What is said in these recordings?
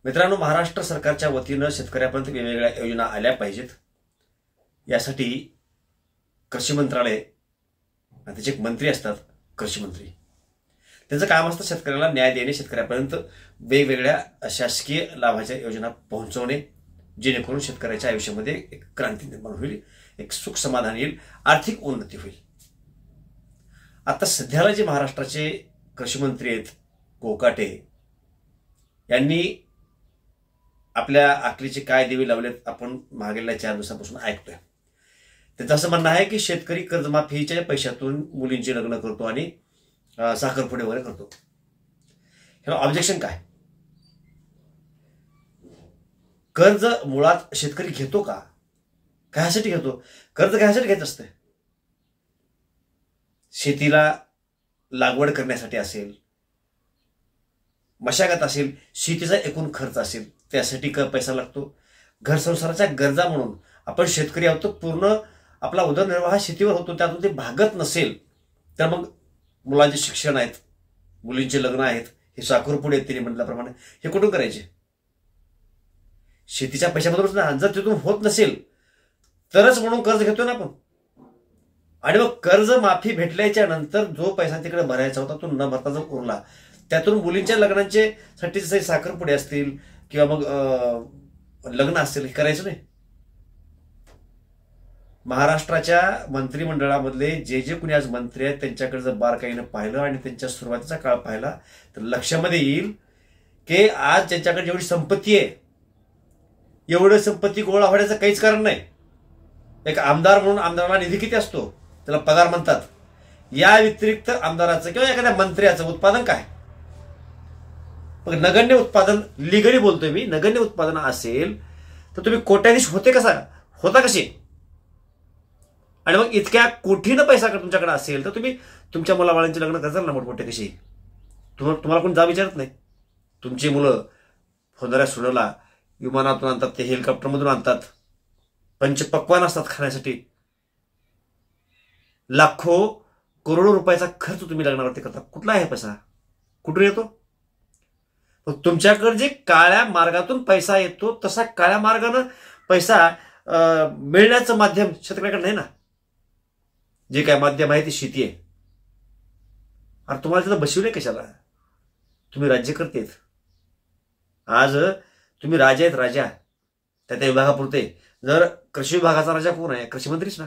मित्रांनो, महाराष्ट्र सरकारच्या वतीनं शेतकऱ्यापर्यंत वेगवेगळ्या योजना आल्या पाहिजेत यासाठी कृषी मंत्रालय त्याचे एक मंत्री असतात, कृषी मंत्री. त्यांचं काम असतं शेतकऱ्याला न्याय देणे, शेतकऱ्यापर्यंत वेगवेगळ्या शासकीय लाभाच्या योजना पोहोचवणे, जेणेकरून शेतकऱ्याच्या आयुष्यामध्ये एक क्रांती निर्माण होईल, एक सुख समाधान येईल, आर्थिक उन्नती होईल. आता सध्याला जे महाराष्ट्राचे कृषी मंत्री आहेत कोकाटे यांनी आपल्या आखलीचे काय देवे लावलेत आपण मागेल्या 4 दिवसांपासून ऐकतोय. त्यांचं असं म्हणणं आहे की शेतकरी कर्जमाफीच्या पैशातून मुलींचे लग्न करतो आणि साखरपुडे वगैरे करतो. ह्याला ऑब्जेक्शन काय? कर्ज मुळात शेतकरी घेतो का? कशासाठी घेतो? कर्ज कशासाठी घेत असते? शेतीला लागवड करण्यासाठी असेल, मशागत असेल, शेतीचा एकूण खर्च असेल, त्यासाठी पैसा लागतो. घर संसाराच्या गरजा म्हणून आपण शेतकरी आहोत, पूर्ण आपला उदरनिर्वाह शेतीवर होतो. त्यातून ते भागत नसेल तर मग मुलांचे शिक्षण आहेत, मुलींचे लग्न आहेत, हे साखरपुडे आहेत त्यांनी म्हटल्याप्रमाणे, हे कुठून करायचे? शेतीच्या पैशामधूनच ना. जर तिथून होत नसेल तरच म्हणून कर्ज घेतो ना आपण. आणि मग कर्ज माफी भेटल्याच्या नंतर जो पैसा तिकडे भरायचा होता तो न भरता जर उरला, त्यातून मुलींच्या लग्नांचे साठी जसे साखरपुडे असतील किंवा मग लग्न असतील, हे करायचं नाही. महाराष्ट्राच्या मंत्रिमंडळामधले जे जे कुणी आज मंत्री आहेत त्यांच्याकडे जर बारकाईनं पाहिलं आणि त्यांच्या सुरुवातीचा काळ पाहिला तर लक्षामध्ये येईल की आज ज्यांच्याकडे जेवढी संपत्ती आहे एवढं संपत्ती गोळा होण्याचं काहीच कारण नाही. एक आमदार म्हणून आमदाराला निधी किती असतो, त्याला पगार म्हणतात. या व्यतिरिक्त आमदाराचं किंवा एखाद्या मंत्र्याचं उत्पादन काय? मग नगण्य उत्पादन, लिगली बोलतोय मी, नगण्य उत्पादन असेल तर तुम्ही कोट्याधीश होता कसे? आणि मग इतक्या कोटीनं पैसा तुमच्याकडे असेल तर तुम्ही तुमच्या मुलाबाळांचे लग्न करताल ना मोठमोठे कशी? तुम्हाला कोण जा विचारत नाही. तुमची मुलं होणाऱ्या सुनाला विमानातून आणतात, ते हेलिकॉप्टरमधून आणतात, पंचपक्वान असतात खाण्यासाठी. लाखो करोडो रुपयाचा खर्च तुम्ही लग्नावरती करता. कुठला आहे पैसा? कुठून येतो? तुमच्याकडे जे काळ्या मार्गातून पैसा येतो तसा काळ्या मार्गानं पैसा मिळण्याचं माध्यम शेतकऱ्याकडे नाही ना. जे काय माध्यम आहे ती शेती आहे. आणि तुम्हाला तिथं बसवले कशाला? तुम्ही राज्यकर्ते आहेत. आज तुम्ही राजा आहेत, राजा त्या विभागापुरते. जर कृषी विभागाचा राजा कोण आहे? कृषी मंत्रीच ना.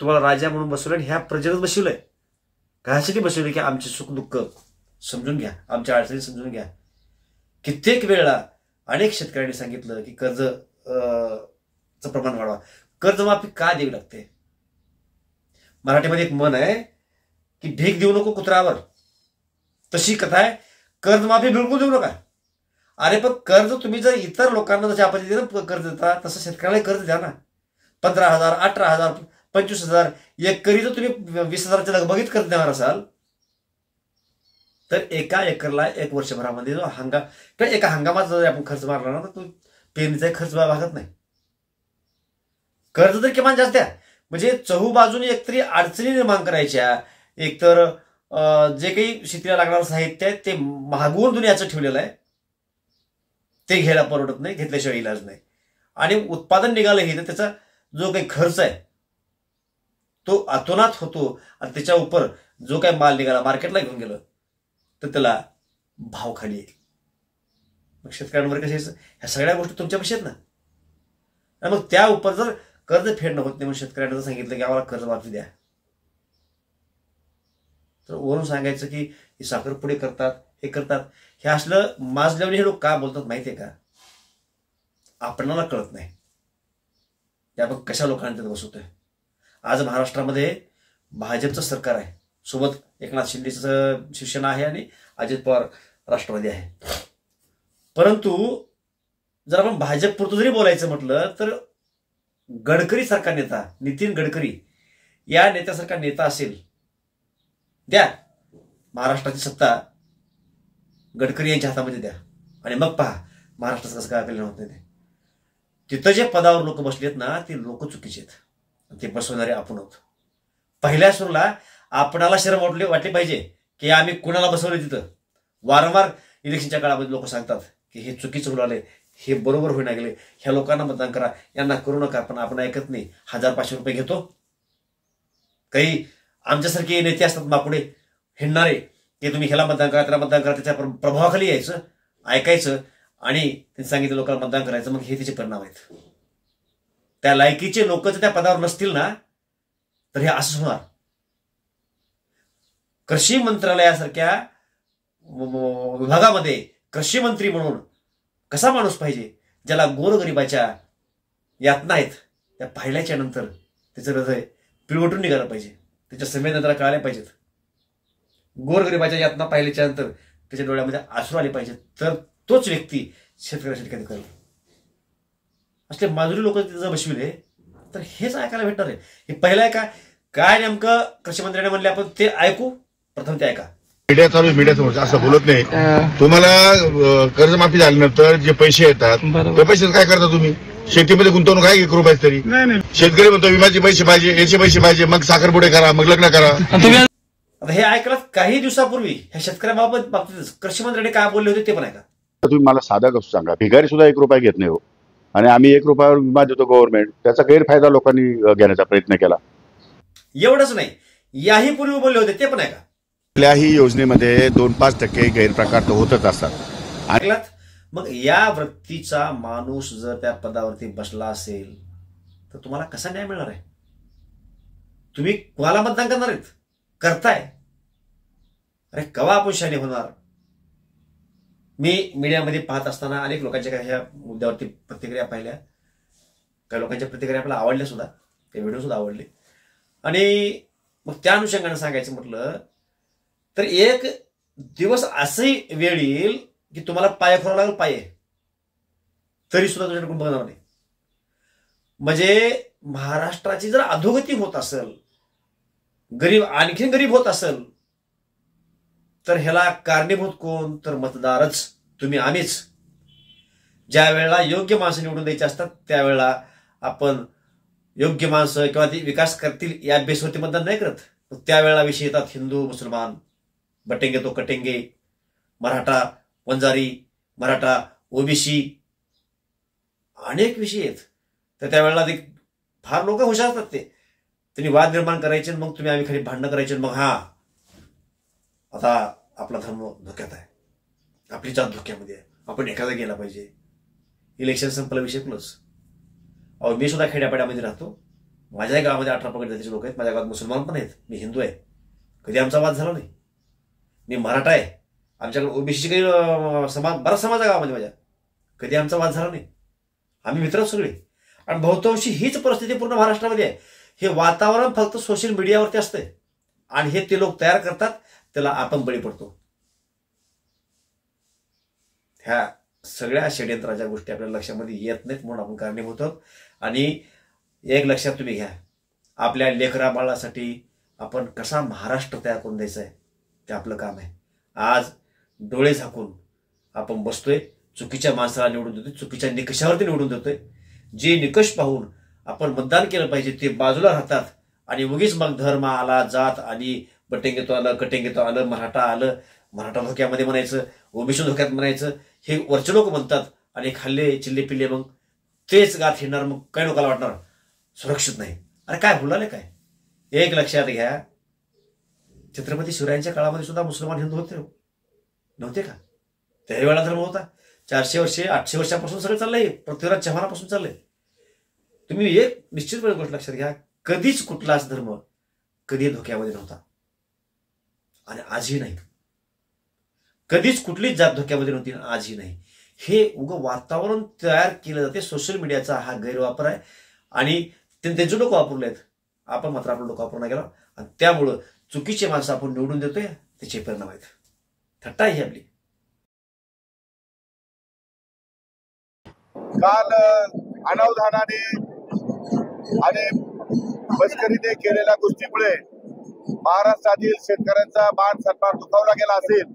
तुम्हाला राजा म्हणून बसवलं आणि ह्या प्रजेलाच बसवलंय. कशासाठी बसवले? की आमचे सुखदुःख समजून घ्या, आमच्या अडचणी समजून घ्या. कित्येक वेळा अनेक शेतकऱ्यांनी सांगितलं की कर्जचं प्रमाण वाढवा. कर्जमाफी का द्यावी लागते? मराठीमध्ये एक म्हण आहे की भीक देऊ नको कुत्र्यावर. तशी कथा आहे, कर्जमाफी बिलकुल देऊ नका. अरे पण कर्ज तुम्ही जर इतर लोकांना जशा पद्धतीनं कर्ज देता तसं शेतकऱ्याला कर्ज द्या ना. 15,000, 18,000, 25,000 एकरी जर तुम्ही 20,000च्या लगबगीत कर्ज देणार असाल तर एका एकरला 1 वर्षभरामध्ये जो किंवा एका हंगामात जर आपण खर्च मारला ना तर तो पेरणीचा खर्च भागत नाही. कर्ज तर किमान जास्त द्या. म्हणजे चहूबाजूने एकतरी अडचणी निर्माण करायच्या. एकतर जे काही शेतीला लागणारं साहित्य आहे ते महागवून दुनियाचं ठेवलेलं आहे, ते घ्यायला परवडत नाही, घेतल्याशिवाय इलाज नाही. आणि उत्पादन निघालंही तर त्याचा जो काही खर्च आहे तो अतोनात होतो. आणि त्याच्या उपर जो काही माल निघाला मार्केटला घेऊन गेलं तर त्याला भाव खाली येईल. मग शेतकऱ्यांवर कसे ह्या सगळ्या गोष्टी तुमच्यापाशी आहेत ना. आणि मग त्या उपर जर कर्ज फेडणं होत नाही म्हणून शेतकऱ्यांना जर सांगितलं की आम्हाला कर्जमाफी द्या, तर वरून सांगायचं की हे साखरपुडे करतात, हे करतात. हे असलं माजल्याने हे लोक का बोलतात माहितीये का? आपणाला कळत नाही आपण कशा लोकांना तिथे बसवतोय. आज महाराष्ट्रामध्ये भाजपचं सरकार आहे, सोबत एकनाथ शिंदेचं शिवसेना आहे आणि अजित पवार राष्ट्रवादी आहे. परंतु जर आपण भाजप पुरतं जरी बोलायचं म्हटलं तर गडकरी सारखा नेता, नितीन गडकरी या नेत्यासारखा नेता असेल, द्या महाराष्ट्राची सत्ता गडकरी यांच्या हातामध्ये द्या आणि मग पहा महाराष्ट्राचं कसं काय कल्याण होत नाही. तिथं जे पदावर लोक बसलेत ना ते लोक चुकीचे आहेत, ते बसवणारे आपण आहोत. पहिल्या सुरूला आपणाला शरम वाटली पाहिजे की आम्ही कुणाला बसवले. तिथं वारंवार इलेक्शनच्या काळामध्ये लोक सांगतात की हे चुकीचं बोलाले, हे बरोबर होईना गेले, ह्या लोकांना मतदान करा, यांना करू नका. पण आपण ऐकत नाही. 1,000-500 रुपये घेतो. काही आमच्यासारखे नेते असतात मापुढे हिंडणारे, की तुम्ही ह्याला मतदान करा, त्याला मतदान करा, त्याच्या प्रभावाखाली यायचं, ऐकायचं आणि त्यांनी सांगितलं लोकांना मतदान करायचं. मग हे तिचे परिणाम आहेत. त्या लायकीचे लोक जर त्या पदावर नसतील ना तर हे असंच होणार. कृषी मंत्रालयासारख्या विभागामध्ये कृषी मंत्री म्हणून कसा माणूस पाहिजे, ज्याला गोरगरिबाच्या यातना आहेत त्या पाहिल्याच्या नंतर त्याचं हृदय पिळवटून निघालं पाहिजे, त्याच्या संवेदना त्याला कळाल्या पाहिजेत. गोरगरिबाच्या यातना पाहिल्याच्या नंतर त्याच्या डोळ्यामध्ये आसरू आले पाहिजेत, तर तोच व्यक्ती शेतकऱ्यासाठी कधी करेल. असले माजुरी लोक जर बसविले तर हेच ऐकायला भेटणार आहे. हे पहिलं आहे का काय नेमकं कृषी मंत्र्याने म्हणले आपण ते ऐकू. प्रथम ते ऐका. मीडिया चालू मीडिया समोर असं बोलत नाही. तुम्हाला कर्जमाफी झाल्यानंतर जे पैसे येतात ते पैसे काय करता तुम्ही? शेतीमध्ये गुंतवणूक काय करू पाहिजे तरी. शेतकरी म्हणतो विम्याचे पैसे पाहिजे, याचे पैसे पाहिजे, मग साखरपुडे करा, मग लग्न करा. आता हे ऐकलं काही दिवसापूर्वी ह्या शेतकऱ्याबाबत कृषी मंत्र्यांनी काय बोलले होते ते पण ऐका. तुम्ही मला साधा गोष्ट सांगा, भिकारी सुद्धा 1 रुपया घेत नाही हो, आणि आम्ही 1 रुपयावर विमा देतो गव्हर्नमेंट, त्याचा गैरफायदा लोकांनी घेण्याचा प्रयत्न केला. एवढंच नाही, याही पूर्वी बोलले होते ते पण ऐका. कुठल्याही योजनेमध्ये 2-5% गैरप्रकार तर होतच असतात. ऐकलात. मग या वृत्तीचा माणूस जर त्या पदावरती बसला असेल तर तुम्हाला कसा न्याय मिळणार आहे? तुम्ही कोणाला मतदान करणार आहेत? करताय. अरे कवा आपण शाने होणार? मी मीडियामध्ये पाहत असताना अनेक लोकांच्या काही ह्या मुद्द्यावरती प्रतिक्रिया पाहिल्या. काही लोकांच्या प्रतिक्रिया आपल्याला आवडल्या सुद्धा, काही व्हिडिओ सुद्धा आवडले. आणि मग त्या अनुषंगाने सांगायचं म्हटलं तर एक दिवस असंही वेळ येईल की तुम्हाला पाय खोरावं लागेल, पाय तरी सुद्धा तुझ्याकडे कोण बघणार नाही. म्हणजे महाराष्ट्राची जर अधोगती होत असेल, गरीब आणखीन गरीब होत असेल, तर ह्याला कारणीभूत कोण? तर मतदारच, तुम्ही, आम्हीच. ज्या वेळेला योग्य माणसं निवडून द्यायची असतात त्यावेळेला आपण योग्य माणसं किंवा ती विकास करतील या बेसवरती मतदान नाही करत. त्यावेळेला विषय येतात हिंदू मुसलमान, बटेंगे तो कटेंगे, मराठा वंजारी, मराठा ओबीसी, अनेक विषय आहेत. तर त्यावेळेला ते फार लोक हुशार असतात. त्यांनी वाद निर्माण करायचे, मग तुम्ही आम्ही खाली भांडणं करायचे, मग हा आता आपला धर्म धोक्यात आहे, आपली जात धोक्यामध्ये आहे, आपण एखादा गेला पाहिजे. इलेक्शन संपला, विषय प्लस. अहो मी सुद्धा खेड्यापाड्यामध्ये राहतो. माझ्याही गावामध्ये 18 पगड जातीचे लोक आहेत, माझ्या गावात मुसलमान पण आहेत, मी हिंदू आहे, कधी आमचा वाद झाला नाही. मी मराठा आहे, आमच्याकडे ओबीसी काही बराच समाज आहे गावामध्ये माझ्या, कधी आमचा वाद झाला नाही. आम्ही मित्र सगळे. आणि बहुतांशी हीच परिस्थिती पूर्ण महाराष्ट्रामध्ये आहे. हे वातावरण फक्त सोशल मीडियावरती असतंय आणि हे ते लोक तयार करतात, त्याला आपण बळी पडतो. ह्या सगळ्या षड्यंत्राच्या गोष्टी आपल्या लक्षामध्ये येत नाहीत म्हणून आपण कारणीभूत आहोत. आणि एक लक्षात तुम्ही घ्या, आपल्या लेकरा बाळासाठी आपण कसा महाराष्ट्र तयार करून द्यायचा आहे ते आपलं काम आहे. आज डोळे झाकून आपण बसतोय, चुकीच्या माणसाला निवडून देतोय, चुकीच्या निकषावरती निवडून देतोय. जे निकष पाहून आपण मतदान केलं पाहिजे ते बाजूला राहतात आणि उगीच मग धर्म आला, जात आणि बटेंगे तो आलं, कटेंगे तो आलं, मराठा आलं, मराठा धोक्यामध्ये म्हणायचं, ओबीसी धोक्यात म्हणायचं, हे वरचे लोक म्हणतात. आणि खाल्ले चिल्ले पिल्ले मग तेच गात हिंडणार. मग काही लोकांना वाटणार सुरक्षित नाही. अरे काय बोलाले काय? एक लक्षात घ्या, छत्रपती शिवरायांच्या काळामध्ये सुद्धा मुसलमान हिंदू होते नव्हते का? त्यावेळेला धर्म होता. 400 वर्षे 800 वर्षापासून सगळं चाललंय, पृथ्वीराज चव्हाणापासून चाललंय. तुम्ही एक निश्चितपणे गोष्ट लक्षात घ्या, कधीच कुठलाच धर्म कधी धोक्यामध्ये नव्हता आणि आजही नाही. कधीच कुठलीच जात धोक्यामध्ये नव्हती, आजही नाही. हे उगं वातावरण तयार केलं जाते. सोशल मीडियाचा हा गैरवापर आहे आणि त्यांचे लोक वापरले आहेत. आपण मात्र आपलं लोक वापरून गेलो आणि त्यामुळं चुकीचे माणसं आपण निवडून देतोय, त्याचे परिणाम आहेत. थट्टा ही आपली. काल अनावधानाने आणि मस्करीने केलेल्या गोष्टीमुळे महाराष्ट्रातील शेतकऱ्यांचा मान सन्मान दुखावला गेला असेल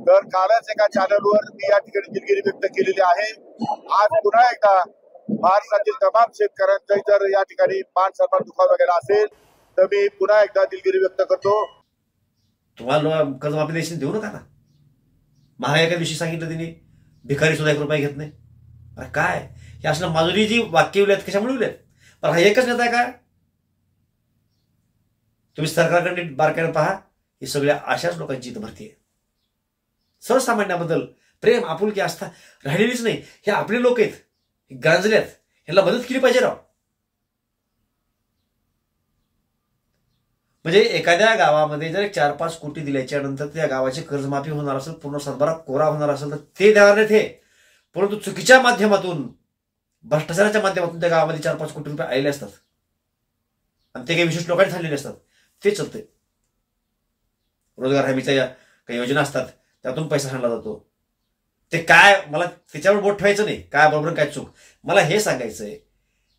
तर कालच एका चॅनलवर मी या ठिकाणी दिलगिरी व्यक्त केलेली आहे. आज पुन्हा एकदा महाराष्ट्रातील तमाम शेतकऱ्यांचा जर या ठिकाणी मान सन्मान दुखावला गेला असेल तर मी पुन्हा एकदा दिलगिरी व्यक्त करतो. तुम्हाला कर्जमाफी देशील देऊ नका ना. महागाई एका दिवशी सांगितलं त्यांनी भिकारी सुद्धा 1 रुपया घेत नाही. अरे काय हे असं माजुरी जी वाक्य उल्यात कशामुळे उल्यात? पण हा एकच नेता आहे का? तुम्ही सरकारकडे बारकाईने पहा, ही सगळ्या अशाच लोकांची इथं भरती आहे. सर्वसामान्याबद्दल प्रेम आपुलकी आस्था राहिलेलीच नाही. हे आपले लोक आहेत, गांजल्यात, ह्याला मदत केली पाहिजे राव. म्हणजे एखाद्या गावामध्ये जर 4-5 कोटी दिल्याच्या नंतर त्या गावाची कर्जमाफी होणार असेल, पूर्ण सातबारा कोरा होणार असेल तर ते देणार नाहीत हे. परंतु चुकीच्या माध्यमातून, भ्रष्टाचाराच्या माध्यमातून त्या गावामध्ये 4-5 कोटी रुपये आलेले असतात आणि ते काही विशेष लोकांनी झालेले असतात. ते चालते. रोजगार हमीच्या काही योजना असतात, त्यातून पैसा आणला जातो. ते काय, मला त्याच्यावर बोट ठेवायचं नाही, काय बरोबर काय चूक. मला हे सांगायचंय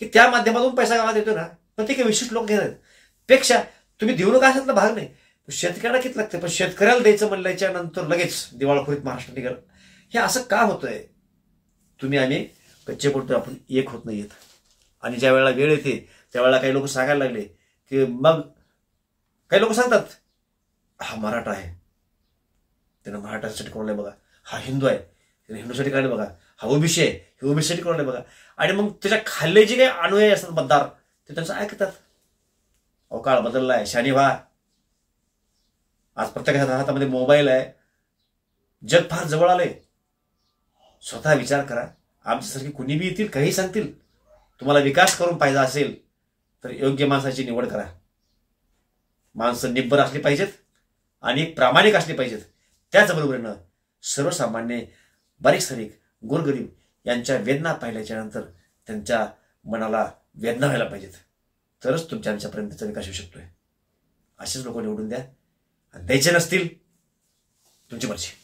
की त्या माध्यमातून पैसा गावात येतो ना, पण ते काही विशेष लोक घेतात. पेक्षा तुम्ही देऊ नका अशातला भाग नाही. शेतकऱ्याला किती लागते, पण शेतकऱ्याला द्यायचं म्हणल्याच्या नंतर लगेच दिवाळखोरीत महाराष्ट्र निघाल. हे असं का होतंय? तुम्ही आम्ही कच्चे पडतोय, आपण एक होत नाहीयेत. आणि ज्या वेळेला वेळ येते त्यावेळेला काही लोक सांगायला लागले की मग काही लोक सांगतात हा मराठा आहे, त्यानं मराठासाठी कोणलाय बघा, हा हिंदू आहे त्याने हिंदूसाठी काढले बघा, हा ओबीसी आहे हे ओबीसीसाठी कोणलाय बघा. आणि मग त्याच्या खाल्ले जे काही अनुयायी असतात मतदार ते त्यांचं ऐकतात. अहो काळ बदललाय, शानी व्हा. आज प्रत्येकाच्या हातामध्ये मोबाईल आहे, जग फार जवळ आलंय. स्वतः विचार करा. आमच्यासारखी कुणी बी येतील, काही सांगतील. तुम्हाला विकास करून पाहिजे असेल तर योग्य माणसाची निवड करा. माणसं निब्बर असली पाहिजेत आणि प्रामाणिक असली पाहिजेत. त्याचबरोबरीनं सर्वसामान्य, बारीक सारीक, गोरगरीब यांच्या वेदना पाहिल्याच्या नंतर त्यांच्या मनाला वेदना व्हायला पाहिजेत. तरच तुमच्या आमच्यापर्यंतचा विकास होऊ शकतोय. असेच लोक निवडून द्या. द्यायचे नसतील तुमची मर्जी.